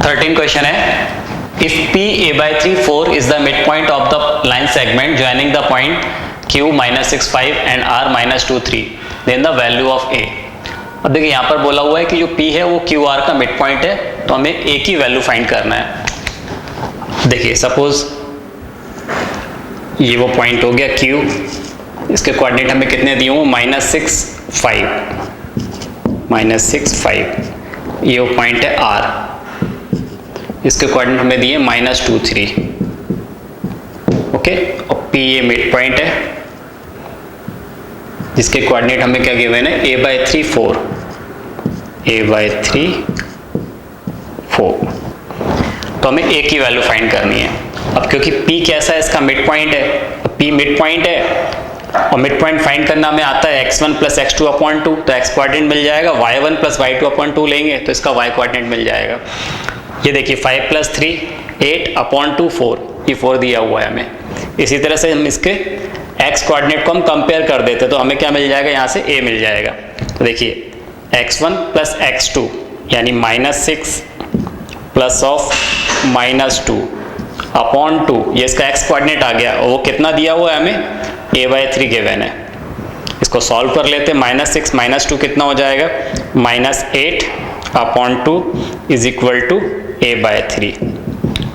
13 question है, if P a/3 4 is the midpoint of the line segment joining the point Q -6 5 and R -2 3, then the value of A। अब देखिए यहाँ पर बोला हुआ है कि जो P है वो QR का मिड पॉइंट है, तो हमें A की वैल्यू फाइंड करना है। देखिए सपोज ये वो पॉइंट हो गया Q, इसके कोऑर्डिनेट हमें कितने दिए हुए, -6 5, ये वो पॉइंट है R, इसके कोऑर्डिनेट हमें दिए -2 3, ओके। और P ये मिड पॉइंट है जिसके कोऑर्डिनेट हमें क्या गिवन है, a/3 4, a/3 4। तो हमें A की वैल्यू फाइंड करनी है। अब क्योंकि P कैसा है, इसका मिड पॉइंट है, P मिड पॉइंट है और मिड पॉइंट फाइंड करना हमें आता है x1 + x2/2, तो x कोऑर्डिनेट मिल जाएगा, y1 + y2/2 लेंगे तो इसका y कोऑर्डिनेट मिल जाएगा। ये देखिए 5 + 3 8/2 4, ये 4 दिया हुआ है हमें। इसी तरह से हम इसके x कोऑर्डिनेट को हम कंपेयर कर देते तो हमें क्या मिल जाएगा, यहाँ से a मिल जाएगा। तो देखिए x1 + x2 यानी -6 + -2/2, ये इसका x कोऑर्डिनेट आ गया और वो कितना दिया हुआ है हमें, a/3 गिवन है। इसको सॉल्व कर लेते हैं, -6 - 2 कितना हो जाएगा, -8/2 = a/3।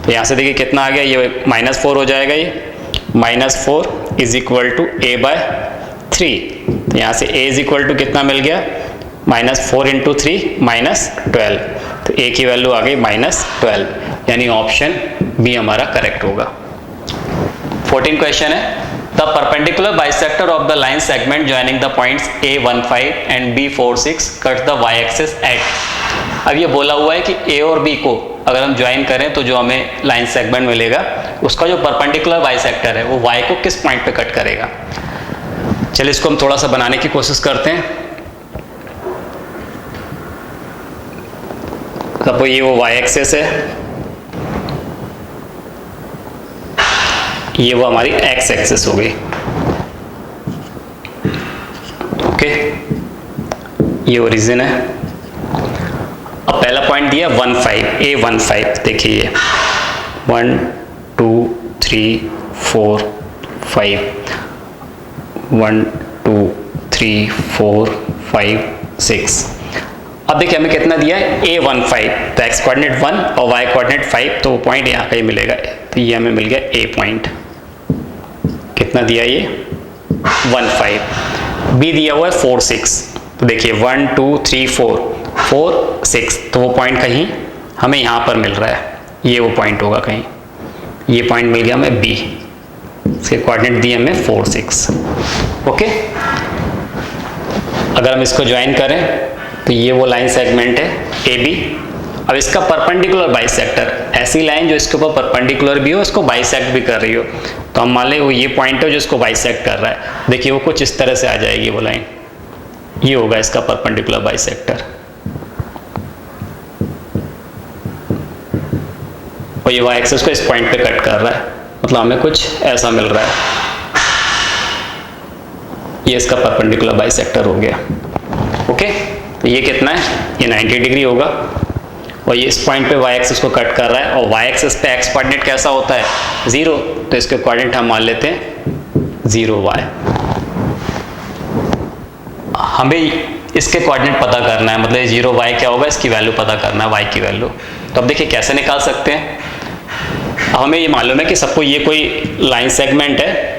तो यहाँ से देखिए कितना आ गया, ये -4 हो जाएगा, ये -4 = a/3। तो यहाँ से a = कितना मिल गया, -4 × 3 -12, तो a की वैल्यू आ गई -12, यानी ऑप्शन बी हमारा करेक्ट होगा। 14 क्वेश्चन है, the perpendicular bisector of the line segment joining the points a15 and b46 cut the y axis at. अब ये बोला हुआ है कि a और b को अगर हम ज्वाइन करें तो जो हमें लाइन सेगमेंट मिलेगा उसका जो परपेंडिकुलर बाइसेक्टर है वो y को किस पॉइंट पे कट करेगा। चलिए इसको हम थोड़ा सा बनाने की कोशिश करते हैं। सपोज ये वो y एक्सिस है, ये वो हमारी x एक्सिस हो गई, ओके। ये ओरिजिन है। अब पहला पॉइंट दिया 15, a15, देखिए ये 1 2 3 4 5, 1 2 3 4 5 6। अब देखिए हमें कितना दिया है, a15, तो x कोऑर्डिनेट 1 और y कोऑर्डिनेट 5, तो वो पॉइंट यहाँ का ही मिलेगा। तो ये हमें मिल गया a पॉइंट, कितना दिया ये 15। b दिया हुआ है 4 6, तो देखिए 1 2 3 4 6, तो वो पॉइंट कहीं हमें यहाँ पर मिल रहा है, ये वो पॉइंट होगा कहीं, ये पॉइंट मिल गया हमें b, इसके कोऑर्डिनेट दिए हमें 4 6, ओके। अगर हम इसको ज्वाइन करें तो ये वो लाइन सेगमेंट है AB। अब इसका परपेंडिकुलर बाइसेक्टर, ऐसी लाइन जो इसके ऊपर परपेंडिकुलर भी हो, इसको बाइसेक्ट भी कर रही हो, तो हम मान लें वो ये पॉइंट है जो इसको बाइसेक्ट कर रहा है। देखिए वो कुछ इस तरह से आ जाएगी वो लाइन, ये होगा इसका परपेंडिकुलर बाइसेक्टर, और ये वाई एक्सिस को इस पॉइंट पे कट कर रहा है, मतलब हमें कुछ ऐसा मिल रहा है। ये इसका परपेंडिकुलर बाइसेक्टर हो गया, ओके। तो ये कितना है, ये 90 डिग्री होगा, और ये इस पॉइंट पे y एक्सिस को कट कर रहा है, और y एक्सिस पे x कोऑर्डिनेट कैसा होता है, 0, तो इसके कोऑर्डिनेट हम मान लेते हैं 0y। हमें इसके कोऑर्डिनेट पता करना है, मतलब 0y क्या होगा, इसकी वैल्यू पता करना है, y की वैल्यू। तो अब देखिए कैसे निकाल सकते हैं। अब हमें ये मालूम है कि सबको ये कोई लाइन सेगमेंट है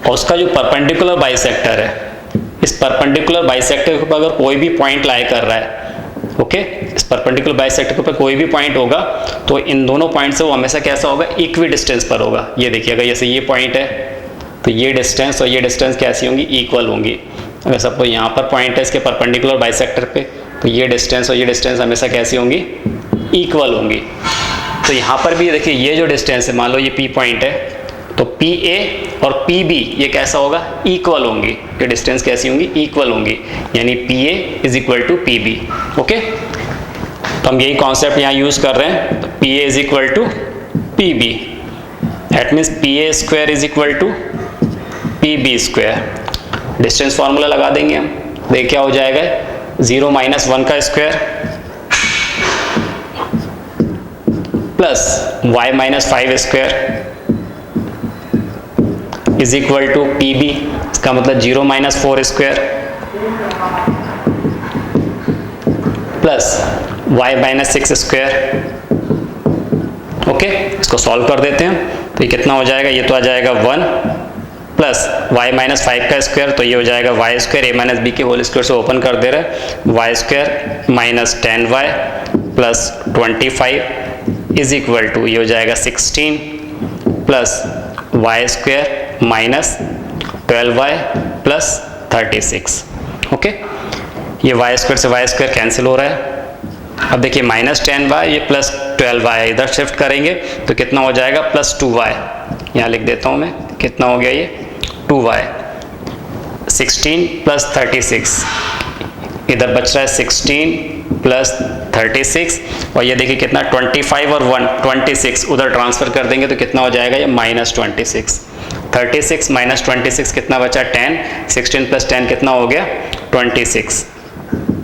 और उसका जो परपेंडिकुलर बाइसेक्टर है, इस परपेंडिकुलर बाइसेक्टर के ऊपर अगर कोई भी पॉइंट लाई कर रहा है, ओके, इस परपेंडिकुलर बाइसेक्टर के ऊपर कोई भी पॉइंट होगा तो इन दोनों पॉइंट से वो हमेशा कैसा होगा, इक्वी डिस्टेंस पर होगा। ये देखिए अगर जैसे ये पॉइंट है तो ये डिस्टेंस और ये डिस्टेंस कैसी होंगी, इक्वल होंगी। अगर सबको यहाँ पर पॉइंट है इसके परपेंडिकुलर बाइसेक्टर पे, तो ये डिस्टेंस और ये डिस्टेंस हमेशा कैसी होंगी, इक्वल होंगी। तो यहाँ पर भी देखिए ये जो डिस्टेंस है, मान लो ये P पॉइंट है, तो PA और PB ये कैसा होगा, इक्वल होंगी। ये डिस्टेंस कैसी होंगी, इक्वल होंगी, यानी PA = PB, ओके। तो हम यही कॉन्सेप्ट यहाँ यूज कर रहे हैं। तो PA = PB, that means PA² = PB²। Distance formula लगा देंगे हम, देख क्या हो जाएगा, 0 - 1 का square plus y minus 5 square is equal to P B, इसका मतलब 0 minus 4 square plus y minus 6 square. Okay, इसको सॉल्व कर देते हैं तो ये कितना हो जाएगा, ये तो आ जाएगा 1 प्लस y माइनस 5 का स्क्वायर, तो ये हो जाएगा y square a minus B के होल स्क्वायर से ओपन कर दे रहे हैं, y square minus 10y plus 25 is equal to ये हो जाएगा 16 plus y square minus 12y plus 36। Okay, ये y स्क्वायर से y स्क्वायर कैंसिल हो रहा है। अब देखिए माइनस 10y ये प्लस 12y इधर शिफ्ट करेंगे तो कितना हो जाएगा, प्लस 2y, यहाँ लिख देता हूँ मैं, कितना हो गया ये 2y, 16 प्लस 36, इधर बच रहा है 16 प्लस 36, और ये देखिए कितना 25 और 1 26, उधर ट्रांसफर कर देंगे तो कितना हो जाएगा ये माइनस 26, 36 माइनस 26 कितना बचा 10, 16 प्लस 10 कितना हो गया 26,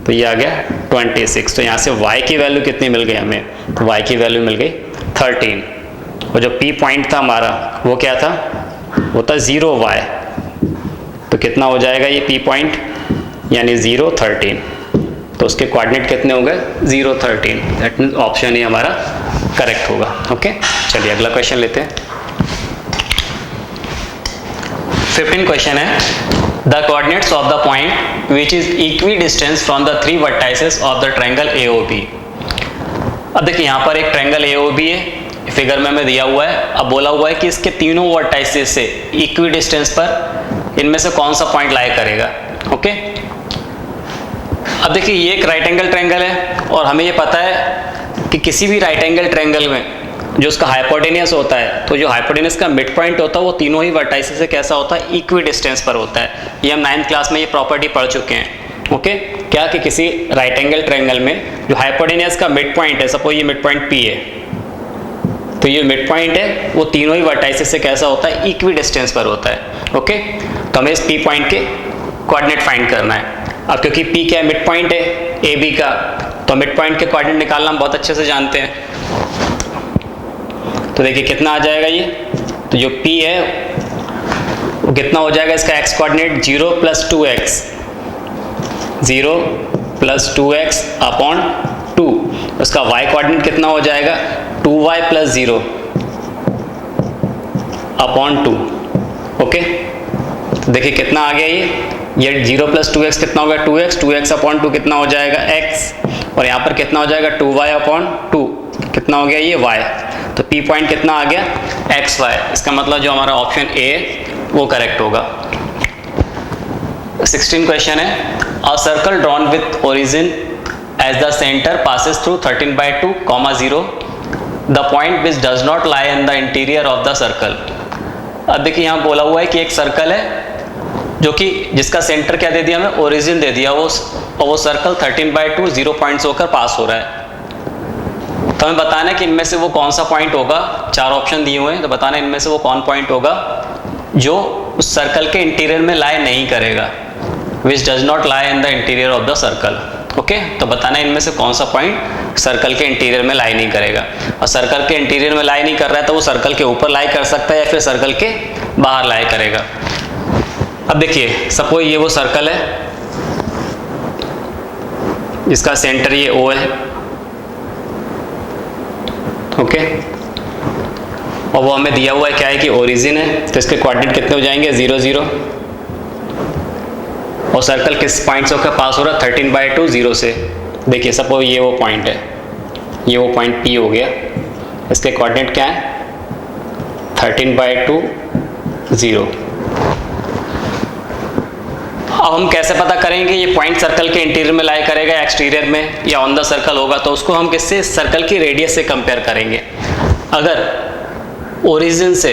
तो ये आ गया 26। तो यहाँ से y की वैल्यू कितनी मिल गई हमें, तो y की वैल्यू मिल गई 13, और जो p पॉइंट था हमारा वो क्या था, वो था 0y, तो कितना हो जाएगा ये p पॉइंट, यानी 0 13, तो उसके कोऑर्डिनेट कितने हो गए 0 13, दैट मीन्स ऑप्शन ही हमारा करेक्ट होगा। ओके, चलिए अगला क्वेश्चन लेते हैं। 15 क्वेश्चन है, the coordinates of the point which is equi distance from the 3 vertices of the triangle AOB। अब देखिए यहाँ पर एक ट्रायंगल AOB है, फिगर में हमें दिया हुआ है, अब बोला हुआ है कि इसके तीनों वर्टाइसेस से इक्वी डिस्टेंस पर इनमें से कौन सा पॉइंट लाई करेगा। ओके, अब देखिए ये एक राइट एंगल ट्रायंगल है, और हमें ये पता है कि किसी भी राइट एंगल ट्रायंगल में जो उसका हाइपोटेनियस होता है, तो जो हाइपोटेनियस का मिड पॉइंट होता है वो तीनों ही वर्टाइसेस से कैसा होता है, इक्वी डिस्टेंस पर होता है। ये हम 9th क्लास में ये प्रॉपर्टी पढ़ चुके हैं। ओके, क्या कि किसी राइट एंगल ट्रायंगल में जो हाइपोटेनियस का मिड पॉइंट है, सपोज ये मिड पॉइंट P है, तो ये मिड पॉइंट है वो तीनों ही वर्टाइसेस से कैसा होता है, इक्वी डिस्टेंस पर होता है। ओके, तो हमें इस P पॉइंट के कोऑर्डिनेट फाइंड करना है। अब क्योंकि P क्या है, मिड पॉइंट है AB का, तो मिड पॉइंट के कोऑर्डिनेट निकालना हम बहुत अच्छे से जानते हैं। तो देखिए कितना आ जाएगा ये, तो जो P है वो कितना हो जाएगा, इसका x coordinate 0 plus 2x, 0 plus 2x upon 2, उसका y कोऑर्डिनेट कितना हो जाएगा 2y प्लस 0 अपॉन 2। ओके, तो देखिए कितना आ गया ये 0 प्लस 2x कितना हो गया 2x, 2x अपॉन 2 कितना हो जाएगा x, और यहाँ पर कितना हो जाएगा 2y अपॉन 2 कितना हो गया ये y, तो P पॉइंट कितना आ गया xy, इसका मतलब जो हमारा ऑप्शन A वो करेक्ट होगा। 16 क्वेश्चन है, a circle drawn with origin as the centre passes through 13/2, 0, the point which does not lie in the interior of the circle. अब देखिए यहाँ बोला हुआ है कि एक सर्कल है जो कि जिसका सेंटर क्या दे दिया हमें, ओरिजिन दे दिया, वो सर्कल 13/2 0 पॉइंट्स होकर पास हो रहा है। तो हमें बताना है कि इनमें से वो कौन सा पॉइंट होगा, 4 ऑप्शन दिए हुए हैं, तो बताना है इनमें से वो कौन पॉइंट होगा जो उस सर्कल के इंटीरियर में लाई नहीं करेगा, विच does not lie in the interior of the circle. Okay, तो बताना है इनमें से कौन सा पॉइंट सर्कल के इंटीरियर में लाई नहीं करेगा, और सर्कल के इंटीरियर में लाई नहीं कर रहा है तो वो सर्कल के ऊपर लाई कर सकता है या फिर सर्कल के बाहर लाई करेगा। अब देखिए सपोज ये वो सर्कल है जिसका सेंटर ये O है। ओके, और वो हमें दिया हुआ है क्या है कि ओरिजिन है, तो इसके कोऑर्डिनेट कितने हो जाएंगे 0 0, और सर्कल किस पॉइंट से होकर पास हो रहा है 13/2 0 से। देखिए सपोज ये वो पॉइंट है, ये वो पॉइंट P हो गया, इसके कोऑर्डिनेट क्या है 13/2 0। अब हम कैसे पता करेंगे ये पॉइंट सर्कल के इंटीरियर में लाई करेगा या एक्सटीरियर में या ऑन द सर्कल होगा, तो उसको हम किससे, सर्कल की रेडियस से कंपेयर करेंगे। अगर ओरिजिन से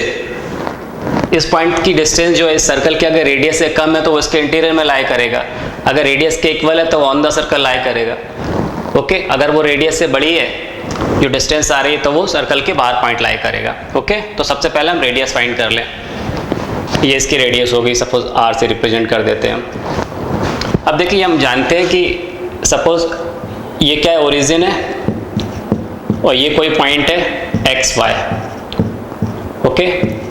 इस पॉइंट की डिस्टेंस जो है इस सर्कल की अगर रेडियस से कम है तो वो इसके इंटीरियर में लाई करेगा, अगर रेडियस के इक्वल है तो वो ऑन द सर्कल लाई करेगा। ओके, अगर वो रेडियस से बड़ी है जो डिस्टेंस आ रही है तो वो सर्कल के बाहर पॉइंट लाई करेगा। ओके, तो सबसे पहले हम रेडियस फाइंड कर लें। ये इसकी रेडियस होगी, सपोज r से रिप्रेजेंट कर देते हैं हम। अब देखिए हम जानते हैं कि सपोज ये क्या है, ओरिजिन है और ये कोई पॉइंट है एक्स वाई, ओके,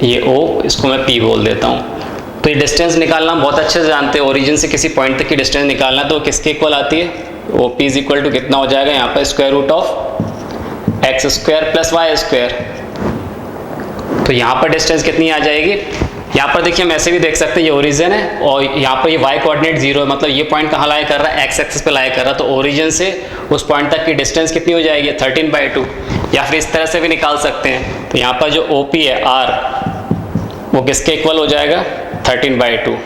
ये ओ, इसको मैं पी बोल देता हूँ। तो ये डिस्टेंस निकालना बहुत अच्छे से जानते हैं, ओरिजिन से किसी पॉइंट तक की डिस्टेंस निकालना, तो किसके इक्वल आती है, O P is equal to कितना हो जाएगा यहाँ पर square root of x square plus y square. तो यहाँ पर डिस्टेंस कितनी आ जाएगी, यहाँ पर देखिए हम ऐसे भी देख सकते हैं, ये ओरिजिन है और यहाँ पर ये वाई कोऑर्डिनेट 0 है, मतलब ये पॉइंट कहाँ लाई कर रहा है, एक्स एक्सिस पे लाई कर रहा है। तो ओरिजिन से उस पॉइंट तक की डिस्टेंस कितनी हो जाएगी, 13/2, या फिर इस तरह से भी निकाल सकते हैं। तो यहाँ पर जो ओ पी है आर, वो किसके इक्वल हो जाएगा, 13/2,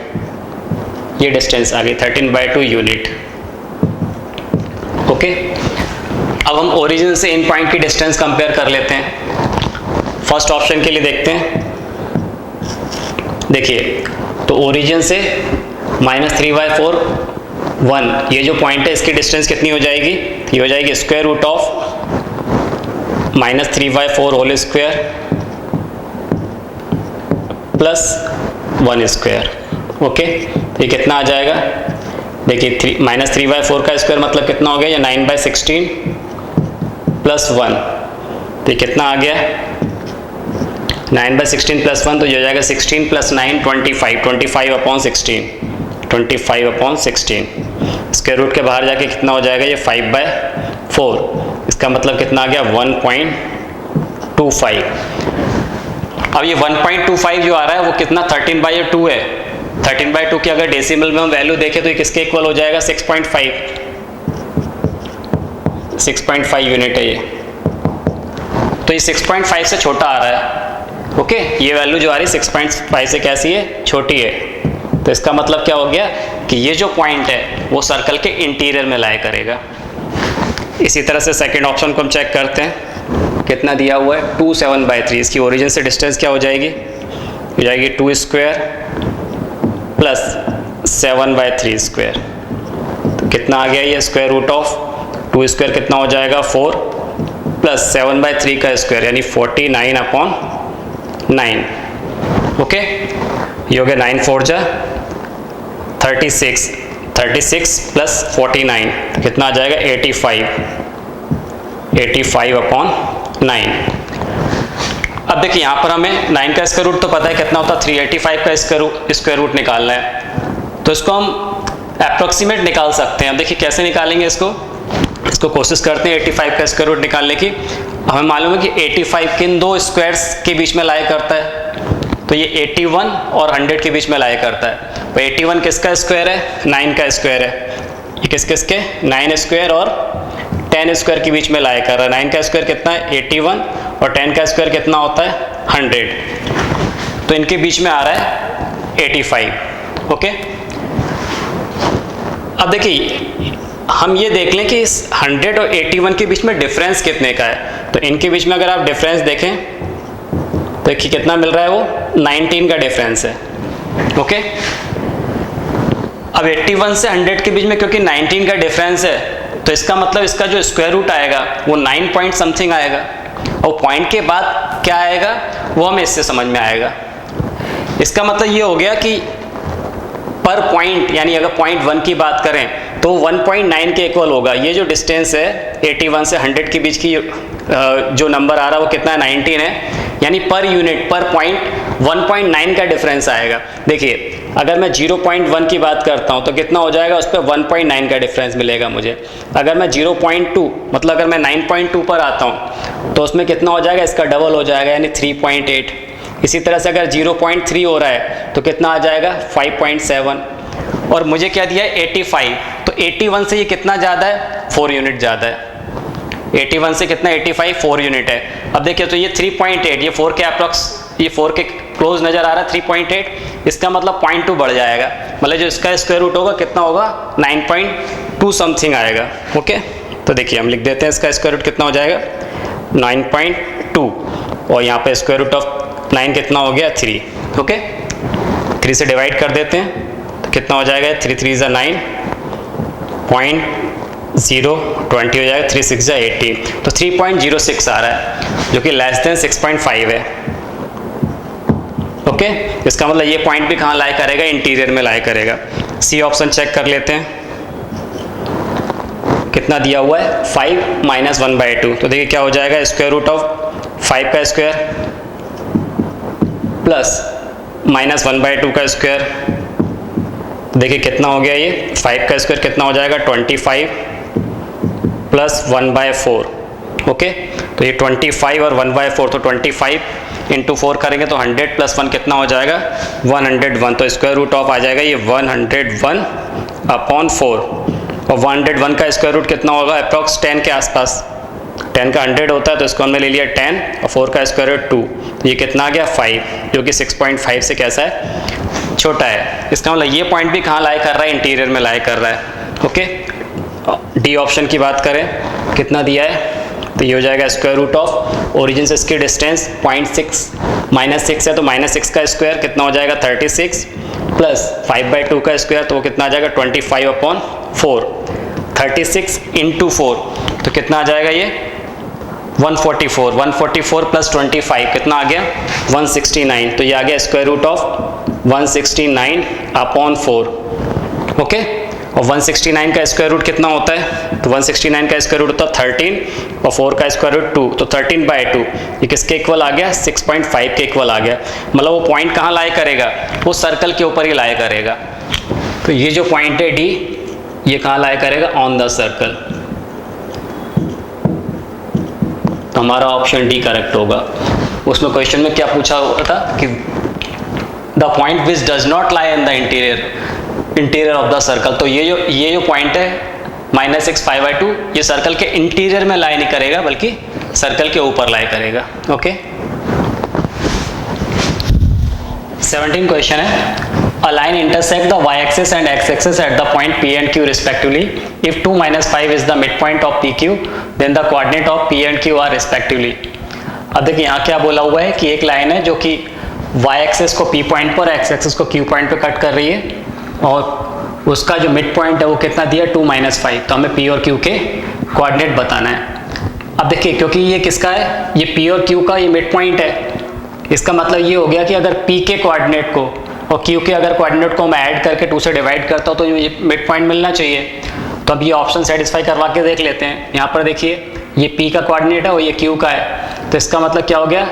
ये डिस्टेंस आ गई 13/2 यूनिट, ओके। अब हम ओरिजिन से इन पॉइंट की डिस्टेंस कंपेयर कर लेते हैं। फर्स्ट ऑप्शन के लिए देखते हैं, देखिए, तो ओरिजिन से -3/4 1, ये जो पॉइंट है इसकी डिस्टेंस कितनी हो जाएगी, ये हो जाएगी square root of -3/4 whole square plus 1 square, okay. ये कितना आ जाएगा, देखिए -3/4 का स्क्वायर मतलब कितना हो गया, ये 9/16 प्लस 1, तो ये कितना आ गया 9/16 प्लस 1, तो ये हो जाएगा 16 प्लस 9 25, 25/16, 25/16, स्क्वायर रूट के बाहर जाके कितना हो जाएगा, ये 5/4, इसका मतलब कितना आ गया 1.25। अब ये 1.25 जो आ रहा है वो कितना 13/2 है, 13/2 की अगर डेसिमल में हम वैल्यू देखें तो ये किसके इक्वल हो जाएगा, 6.5 यूनिट है ये। तो ये 6.5 से छोटा आ रहा है, ओके, ये वैल्यू जो आ रही है 6.5 से कैसी है, छोटी है। तो इसका मतलब क्या हो गया कि ये जो पॉइंट है वो सर्कल के इंटीरियर में लाई करेगा। इसी तरह से सेकंड ऑप्शन को हम चेक करते हैं, कितना दिया हुआ है 2/7/3, इसकी ओरिजिन से डिस्टेंस क्या हो जाएगी, हो जाएगी 2 स्क्वायर प्लस 7/3 स्क्वायर, तो कितना आ गया ये स्क्वायर रूट ऑफ 2 स्क्वायर कितना हो जाएगा 4 प्लस 7/3 का स्क्वायर यानी 49/9, ओके। ये हो गया 9 4 जा 36, 36 प्लस 49 तो कितना आ जाएगा 85/9। अब देखिए यहाँ पर हमें 9 का स्क्वायर रूट तो पता है कितना होता है, 385 का स्क्वायर रूट निकालना है, तो इसको हम अप्रोक्सीमेट निकाल सकते हैं। अब देखिए कैसे निकालेंगे इसको कोशिश करते हैं 85 का स्क्वायर रूट निकालने की। हमें मालूम है कि 85 किन दो स्क्वायर्स के बीच में लाई करता है, तो ये 81 और 100 के बीच में लाई करता है। तो 81 किसका स्क्वायर है, 9 का स्क्वायर है, ये किसके 9 स्क्वायर और 10 स्क्वायर के बीच में लाई कर रहा है। 9 का स्क्वायर कितना है 81 और 10 का स्क्वायर कितना होता है 100, तो इनके बीच में आ रहा है 85, ओके। अब देखिए हम ये देख लें कि इस 100 और 81 के बीच में डिफरेंस कितने का है, तो इनके बीच में अगर आप डिफरेंस देखें तो देखिए कितना मिल रहा है, वो 19 का डिफरेंस है, ओके। अब 81 से 100 के बीच में क्योंकि 19 का डिफरेंस है, तो इसका मतलब इसका जो स्क्वायर रूट आएगा वो 9 पॉइंट समथिंग आएगा, और पॉइंट के बाद क्या आएगा वो हमें इससे समझ में आएगा। इसका मतलब ये हो गया कि पर पॉइंट, यानी अगर पॉइंट 1 की बात करें तो 1.9 के इक्वल होगा। ये जो डिस्टेंस है 81 से 100 के बीच की जो नंबर आ रहा है वो कितना है 19 है, यानी पर यूनिट पर पॉइंट 1.9 का डिफरेंस आएगा। देखिए अगर मैं 0.1 की बात करता हूँ तो कितना हो जाएगा, उस पर 1.9 का डिफरेंस मिलेगा मुझे। अगर मैं 0.2 मतलब अगर मैं 9.2 पर आता हूँ तो उसमें कितना हो जाएगा, इसका डबल हो जाएगा यानी 3.8। इसी तरह से अगर 0.3 हो रहा है तो कितना आ जाएगा 5.7, और मुझे क्या दिया है 85, तो 81 से ये कितना ज़्यादा है 4 यूनिट ज़्यादा है। 81 से कितना 85 4 यूनिट है। अब देखिए तो ये 3.8, ये 4 के अप्रॉक्स, ये 4 के क्लोज नज़र आ रहा है 3.8, इसका मतलब 0.2 बढ़ जाएगा, मतलब जो इसका स्क्वायर रूट होगा कितना होगा 9.2 समथिंग आएगा, ओके। तो देखिए हम लिख देते हैं इसका स्क्वायर रूट कितना हो जाएगा 9.2, और यहाँ पे स्क्वायर रूट ऑफ 9 कितना हो गया 3, ओके। 3 से डिवाइड कर देते हैं तो कितना हो जाएगा 3 3 = 9, 0.020 हो जाएगा, 3 6 = 18, तो 3.06 आ रहा है जो कि लेस देन 6.5 है, ओके। इसका मतलब ये पॉइंट भी कहाँ लाई करेगा, इंटीरियर में लाई करेगा। सी ऑप्शन चेक कर लेते हैं, कितना दिया हुआ है 5 - 1/2, तो देखिए क्या हो जाएगा स्क्वायर रूट ऑफ 5 का स्क्वायर प्लस -1/2 का स्क्वायर, देखिए कितना हो गया ये 5 का स्क्वायर कितना हो जाएगा 25 प्लस 1/4। ओके, तो ये 25 और 1/4, तो 25 इंटू 4 करेंगे तो 100 प्लस 1 कितना हो जाएगा 101। तो स्क्वायर रूट ऑफ आ जाएगा ये 101/4, और 101 का स्क्वायर रूट कितना होगा अप्रॉक्स 10 के आसपास। 10 का 100 होता है तो इसको हमने ले लिया 10, और 4 का स्क्वायर रूट 2, तो ये कितना आ गया 5, जो कि 6.5 से कैसा है छोटा है। इसका मतलब ये पॉइंट भी कहाँ लाई कर रहा है, इंटीरियर में लाई कर रहा है। ओके, डी ऑप्शन की बात करें कितना दिया है, तो ये हो जाएगा स्क्वायर रूट ऑफ ओरिजिन से इसकी डिस्टेंस 0.6 -6 है, तो -6 का स्क्वायर कितना हो जाएगा 36 प्लस 5/2 का स्क्वायर, तो वो कितना आ जाएगा 25/4। 36 इंटू 4 तो कितना आ जाएगा ये 144। 144 प्लस 25 कितना आ गया 169, तो ये आ गया स्क्वायर रूट ऑफ 169/4। ओके, और 169 का स्क्वायर रूट कितना होता है, तो 169 का स्क्वायर रूट होता है 13, और 4 का स्क्वायर रूट 2, तो 13/2 ये किसके इक्वल आ गया 6.5 के इक्वल आ गया। मतलब वो पॉइंट कहाँ लाई करेगा, वो सर्कल के ऊपर ही लाई करेगा। तो ये जो पॉइंट है डी, ये कहाँ लाई करेगा ऑन द सर्कल, तो हमारा ऑप्शन डी करेक्ट होगा। उसमें क्वेश्चन में क्या पूछा हुआ था कि the point which does not lie in the interior of the circle, तो ये जो पॉइंट है -6 5/2 ये सर्कल के इंटीरियर में लाई नहीं करेगा बल्कि सर्कल के ऊपर लाई करेगा। ओके, 17 क्वेश्चन है, a line intersect the y-axis and x-axis at the point P and Q respectively. If 2 - 5 is the midpoint of PQ, then the coordinate of P and Q are respectively. अब देखिए यहाँ क्या बोला हुआ है कि एक लाइन है जो कि y-axis को P पॉइंट पर, x-axis को Q पॉइंट पर कट कर रही है, और उसका जो मिड पॉइंट है वो कितना दिया 2 - 5, तो हमें P और Q के कोऑर्डिनेट बताना है। अब देखिए क्योंकि ये किसका है, ये P और Q का ये मिड पॉइंट है, इसका मतलब ये हो गया कि अगर P के कोऑर्डिनेट को और Q के अगर कोऑर्डिनेट को मैं ऐड करके 2 से डिवाइड करता हूँ तो ये मिड पॉइंट मिलना चाहिए। तो अब ये ऑप्शन सेटिस्फाई करवा के देख लेते हैं। यहाँ पर देखिए ये P का कोऑर्डिनेट है और ये Q का है, तो इसका मतलब क्या हो गया,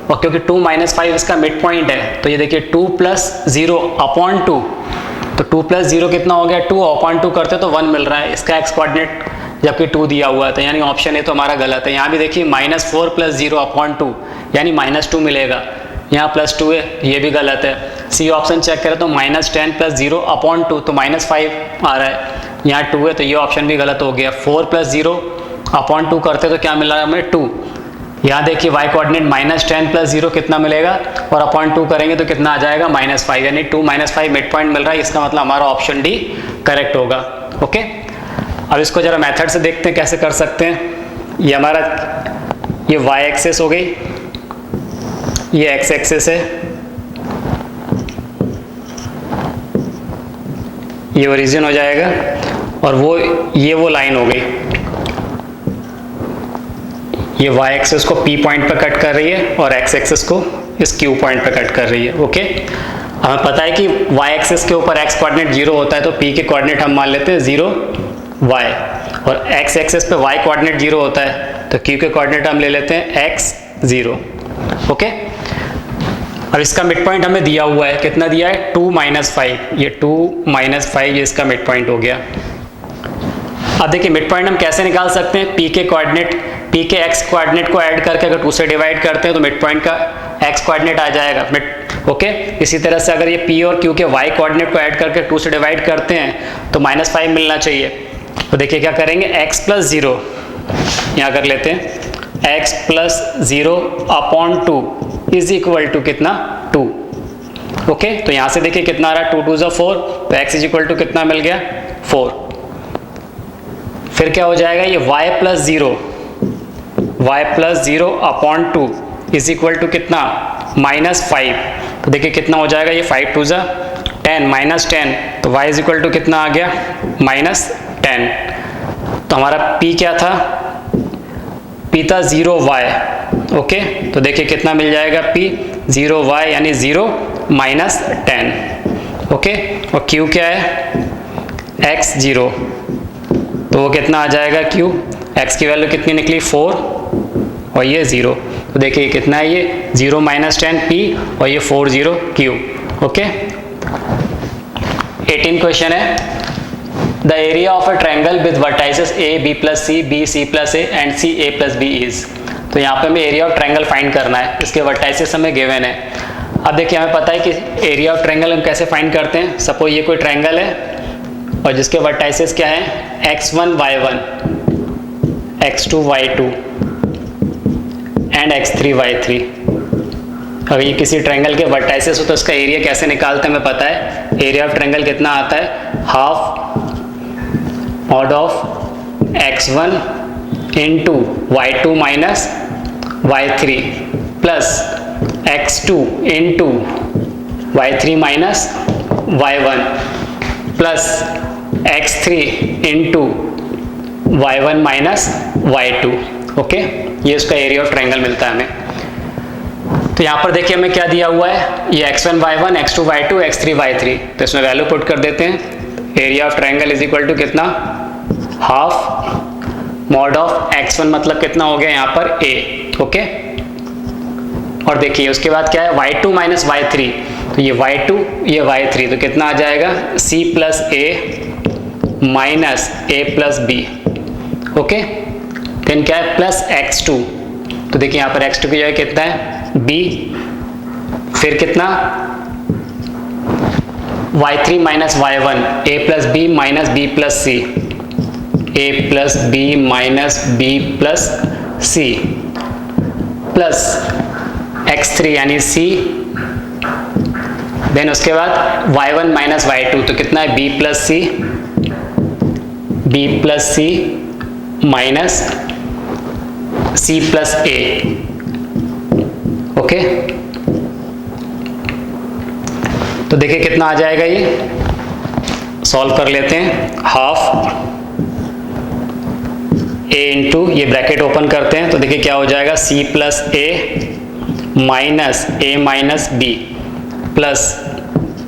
और क्योंकि 2 - 5 इसका मिड पॉइंट है, तो ये देखिए 2 + 0/2, तो 2 + 0 कितना हो गया 2/2 करते तो 1 मिल रहा है इसका एक्स कोऑर्डिनेट, जबकि 2 दिया हुआ है, तो यानी ऑप्शन ए तो हमारा गलत है। यहाँ भी देखिए -4 + 0/2 यानी -2 मिलेगा, यहाँ +2 है, ये भी गलत है। सी ऑप्शन चेक करें तो -10 + 0/2 तो -5 आ रहा है, यहाँ 2 है, तो ये ऑप्शन भी गलत हो गया। 4 + 0/2 करते तो क्या मिला हमें 2। यहाँ देखिए y कोऑर्डिनेट -10 + 0 कितना मिलेगा, और /2 करेंगे तो कितना आ जाएगा -5, यानी 2 - 5 मिड पॉइंट मिल रहा है, इसका मतलब हमारा ऑप्शन डी करेक्ट होगा। ओके, अब इसको जरा मेथड से देखते हैं कैसे कर सकते हैं। ये हमारा ये y एक्सेस हो गई, ये x एक्सेस है, ये ओरिजिन हो जाएगा, और ये वो लाइन हो गई, ये y एक्सेस को P पॉइंट पर कट कर रही है और x एक्सेस को इस Q पॉइंट पर कट कर रही है। ओके, हमें पता है कि y एक्सेस के ऊपर x कोऑर्डिनेट 0 होता है, तो P के कोऑर्डिनेट हम मान लेते हैं 0 y, और x एक्सेस पे y कोऑर्डिनेट 0 होता है, तो Q के कोऑर्डिनेट हम ले लेते हैं x 0। ओके, अब इसका मिड पॉइंट हमें दिया हुआ है, कितना दिया है 2 - 5, ये 2 - 5 ये इसका मिड पॉइंट हो गया। अब देखिए मिड पॉइंट हम कैसे निकाल सकते हैं, P के x कोऑर्डिनेट को ऐड करके अगर 2 से डिवाइड करते हैं तो मिड पॉइंट का x कोऑर्डिनेट आ जाएगा ओके, इसी तरह से अगर ये P और Q के y कोऑर्डिनेट को ऐड करके 2 से डिवाइड करते हैं तो -5 मिलना चाहिए। तो देखिए क्या करेंगे, x + 0 यहाँ कर लेते हैं, x + 0/2 इज इक्वल टू कितना 2। ओके, तो यहाँ से देखिए कितना आ रहा है 2 × 2 = 4, तो x इज इक्वल टू कितना मिल गया 4। फिर क्या हो जाएगा, ये y + 0/2 इज इक्वल टू कितना -5, तो देखिए कितना हो जाएगा, ये 5 × 2 = 10 -10, तो y इज इक्वल टू कितना आ गया -10। तो हमारा p क्या था, p था 0y। ओके, तो देखिए कितना मिल जाएगा p 0y यानी 0 - 10। ओके, और q क्या है x 0, तो वो कितना आ जाएगा q, x की वैल्यू कितनी निकली 4 और ये 0, तो देखिए कितना है ये 0 - 10 P और ये 40 Q। ओके, 18 क्वेश्चन है, the area of a triangle with vertices A B + C B C + A and C A + B is. तो यहाँ पे हमें एरिया ऑफ ट्रायंगल फाइंड करना है, इसके वर्टाइसेस हमें गिवन है। अब देखिए हमें पता है कि एरिया ऑफ ट्रायंगल हम कैसे फाइंड करते हैं। सपोज ये कोई ट्रायंगल है और जिसके वर्टाइसेस क्या है x1 y1 x2 y2 and x3 y3। अगर ये किसी ट्रायंगल के वर्टाइसेस हो तो उसका एरिया कैसे निकालते हैं हमें पता है। एरिया ऑफ ट्रायंगल कितना आता है, half mod of x1 into y2 minus y3 plus x2 into y3 minus y1 plus x3 into y1 minus y2। Okay, ये उसका एरिया ऑफ ट्रायंगल मिलता है हमें। तो यहाँ पर देखिए हमें क्या दिया हुआ है, ये x1 y1 x2 y2 x3 y3। तो इसमें वैल्यू पुट कर देते हैं। Area of triangle is equal to कितना, हाफ मॉड ऑफ x1 मतलब कितना हो गया यहाँ पर a। ओके, और देखिए उसके बाद क्या है y2 माइनस y3, तो ये y2 ये y3, तो कितना आ जाएगा c plus a minus a plus b। Okay, then क्या है प्लस x2, तो देखिए यहाँ पर x2 की जगह कितना है b, फिर कितना y3 minus y1 a plus b minus b plus c, a plus b minus b plus c plus x3 यानी c, देन उसके बाद y1 माइनस y2, तो कितना है b plus c minus c plus a। Okay, तो देखिए कितना आ जाएगा, ये सॉल्व कर लेते हैं। हाफ a इंटू ये ब्रैकेट ओपन करते हैं, तो देखिए क्या हो जाएगा c plus a minus a minus b plus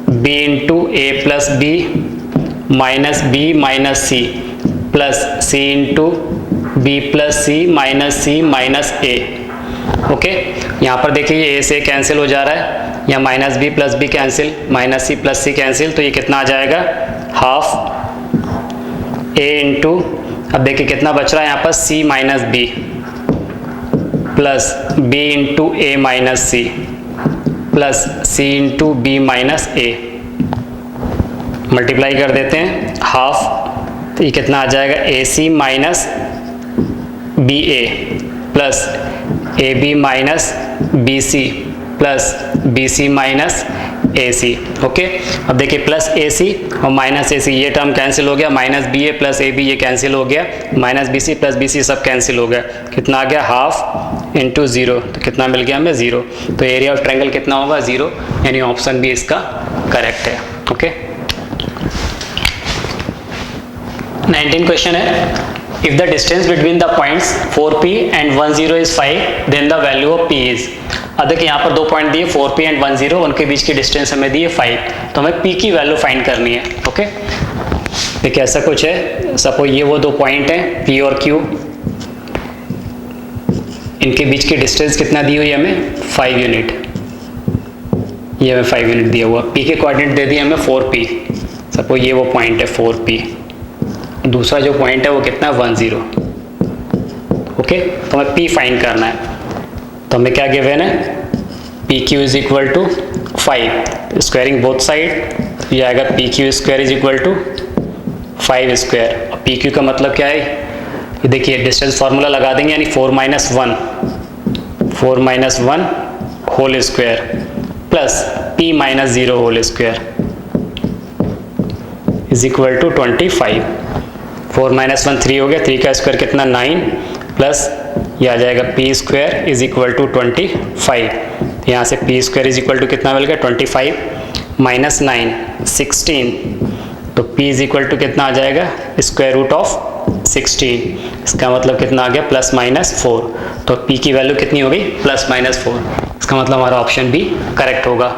b into a plus b minus b minus c plus c into b plus c minus c minus a। Okay, यहाँ पर देखिए ये a से कैंसिल हो जा रहा है, यहाँ minus b plus b cancel, minus c plus c cancel, तो ये कितना आ जाएगा हाफ a इंटू, अब देखिए कितना बच रहा है यहाँ पर c minus b plus b into a minus c plus c into b minus a। Multiply कर देते हैं हाफ, तो ये कितना आ जाएगा ac minus ba plus ab minus bc plus bc minus ac। Okay, अब देखिए प्लस ac और माइनस ac ये टर्म कैंसिल हो गया, माइनस ba प्लस ab ये कैंसिल हो गया, माइनस bc प्लस bc सब कैंसिल हो गया, कितना आ गया हाफ इंटू 0, तो कितना मिल गया हमें 0। तो एरिया ऑफ ट्रायंगल कितना होगा 0, यानी ऑप्शन बी इसका करेक्ट है। ओके, 19 क्वेश्चन है, if the distance between the points 4p and 10 is 5 then the value of p is। अब देखिए यहाँ पर दो पॉइंट दिए 4p एंड 10, उनके बीच की डिस्टेंस हमें दिए 5, तो हमें p की वैल्यू फाइंड करनी है। ओके, देखिए ऐसा कुछ है, सपोज ये वो दो पॉइंट हैं p और q, इनके बीच की डिस्टेंस कितना दी हुई है हमें 5 यूनिट, ये हमें 5 यूनिट दिया हुआ, p के कोऑर्डिनेट दे दिए हमें 4p, सपोज ये वो पॉइंट है 4p, दूसरा जो पॉइंट है वो कितना है 10। ओके, तो हमें p फाइंड करना है, तो हमें क्या गिवन है P Q is equal to 5, squaring both side, ये आएगा P Q square is equal to 5 square. और पी क्यू का मतलब क्या है, ये देखिए डिस्टेंस फार्मूला लगा देंगे, यानी 4 minus 1 whole square plus p minus 0 whole square is equal to 25। 4 minus 1 3 हो गया, 3 का स्क्वायर कितना 9 प्लस ये आ जाएगा p square is equal to 25। यहाँ से p square is equal to कितना मिल गया 25 माइनस 9 16, तो p इज इक्वल टू कितना आ जाएगा स्क्वायर रूट ऑफ 16, इसका मतलब कितना आ गया प्लस माइनस 4, तो p की वैल्यू कितनी हो गई प्लस माइनस 4, इसका मतलब हमारा ऑप्शन बी करेक्ट होगा।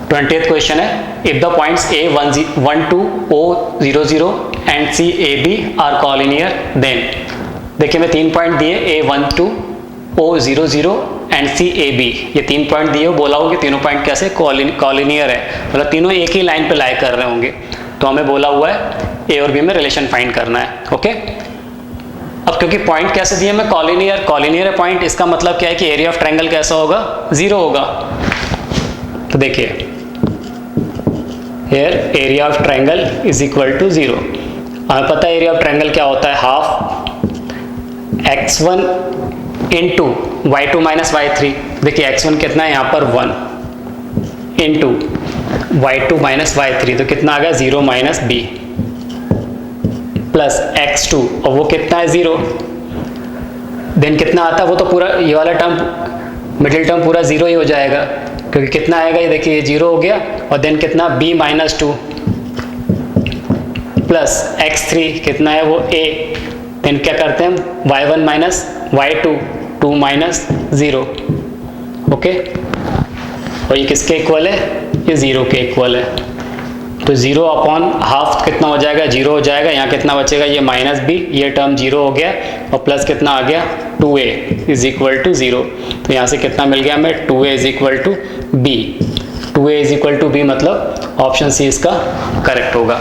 20th क्वेश्चन है, if the points a 1 2 o 0 0 and c a b are collinear then. देखिए मैं 3 पॉइंट दिए a 1 2 O00 एंड CAB, ये 3 पॉइंट दिए हो, बोला हो कि तीनों पॉइंट कैसे कॉलिनियर है, मतलब तीनों एक ही लाइन पे लाई कर रहे होंगे, तो हमें बोला हुआ है A और B में रिलेशन फाइंड करना है। ओके, अब क्योंकि पॉइंट कैसे दिए मैं कॉलिनियर है पॉइंट, इसका मतलब क्या है कि एरिया ऑफ ट्रायंगल कैसा होगा, 0 होगा। तो देखिए here area of triangle is equal to 0। हमें पता है एरिया ऑफ ट्रायंगल क्या होता है, half x1 into y2 minus y3। देखिए x1 कितना है यहाँ पर 1 इंटू y2 माइनस y3, तो कितना आ गया 0 माइनस b प्लस x2, और वो कितना है 0, देन कितना आता है, वो तो पूरा ये वाला टर्म मिडिल टर्म पूरा 0 ही हो जाएगा, क्योंकि कितना आएगा ये देखिए 0 हो गया, और देन कितना b माइनस 2 प्लस x3 कितना है वो a, देन क्या करते हैं y1 minus y2 2 minus 0। Okay, और ये किसके इक्वल है, ये 0 के इक्वल है, तो 0 अपॉन हाफ कितना हो जाएगा, 0 हो जाएगा, यहाँ कितना बचेगा ये माइनस b, ये टर्म 0 हो गया, और प्लस कितना आ गया 2a इज इक्वल टू 0। तो यहाँ से कितना मिल गया हमें 2a is equal to b, 2a is equal to b, मतलब ऑप्शन सी इसका करेक्ट होगा।